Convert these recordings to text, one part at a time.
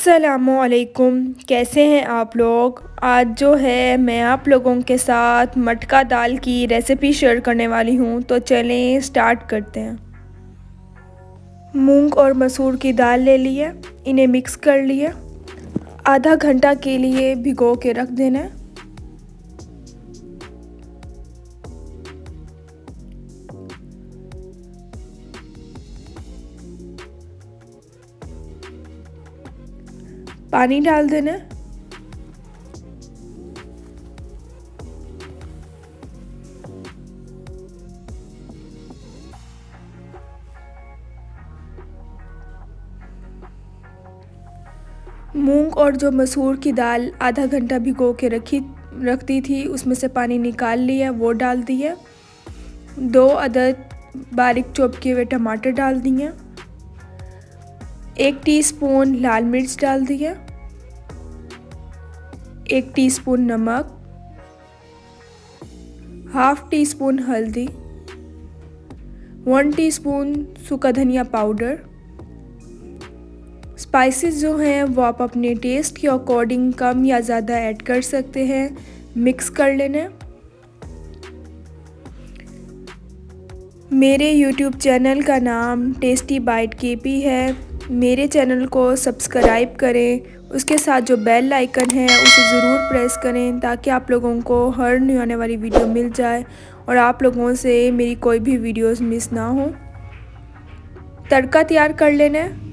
अस्सलामुअलैकुम, कैसे हैं आप लोग। आज जो है मैं आप लोगों के साथ मटका दाल की रेसिपी शेयर करने वाली हूं, तो चलें स्टार्ट करते हैं। मूंग और मसूर की दाल ले लिए, इन्हें मिक्स कर लिए, आधा घंटा के लिए भिगो के रख देना है। पानी डाल देना है। मूंग और जो मसूर की दाल आधा घंटा भिगो के रखती थी, उसमें से पानी निकाल लिया, वो डाल दिया। 2 अदद बारीक चॉप किए हुए टमाटर डाल दिए। 1 टीस्पून लाल मिर्च डाल दिया। 1 टीस्पून नमक, हाफ टी स्पून हल्दी, 1 टीस्पून सूखा धनिया पाउडर। स्पाइसेस जो हैं वो आप अपने टेस्ट के अकॉर्डिंग कम या ज़्यादा ऐड कर सकते हैं। मिक्स कर लेना। मेरे यूट्यूब चैनल का नाम टेस्टी बाइट केपी है। मेरे चैनल को सब्सक्राइब करें, उसके साथ जो बेल आइकन है उसे ज़रूर प्रेस करें ताकि आप लोगों को हर न्यू आने वाली वीडियो मिल जाए और आप लोगों से मेरी कोई भी वीडियोस मिस ना हो। तड़का तैयार कर लेना है।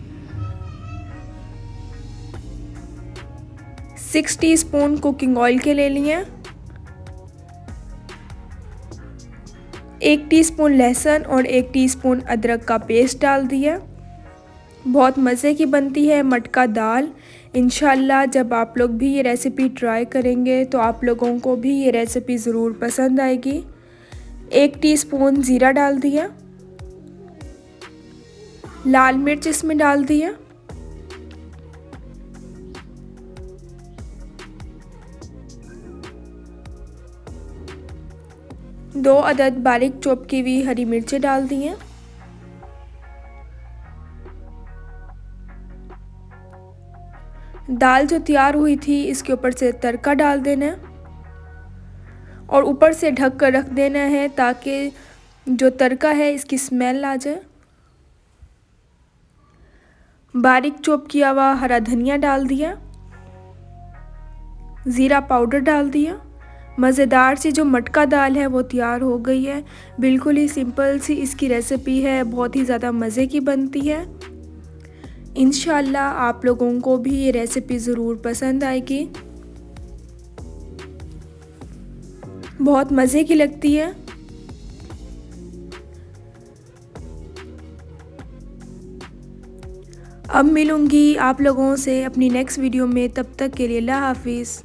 6 टीस्पून कुकिंग ऑयल के ले लिए। 1 टीस्पून लहसुन और 1 टीस्पून अदरक का पेस्ट डाल दिया। बहुत मज़े की बनती है मटका दाल। इंशाल्लाह जब आप लोग भी ये रेसिपी ट्राई करेंगे तो आप लोगों को भी ये रेसिपी ज़रूर पसंद आएगी। 1 टीस्पून ज़ीरा डाल दिया। लाल मिर्च इसमें डाल दिया। दो अदद बारीक चॉप की हुई हरी मिर्चें डाल दी हैं। दाल जो तैयार हुई थी इसके ऊपर से तड़का डाल देना है और ऊपर से ढक कर रख देना है ताकि जो तड़का है इसकी स्मेल आ जाए। बारीक चॉप किया हुआ हरा धनिया डाल दिया। ज़ीरा पाउडर डाल दिया। मज़ेदार सी जो मटका दाल है वो तैयार हो गई है। बिल्कुल ही सिंपल सी इसकी रेसिपी है, बहुत ही ज़्यादा मज़े की बनती है। इंशाल्लाह आप लोगों को भी ये रेसिपी ज़रूर पसंद आएगी। बहुत मज़े की लगती है। अब मिलूँगी आप लोगों से अपनी नेक्स्ट वीडियो में, तब तक के लिए अल्लाह हाफिज़।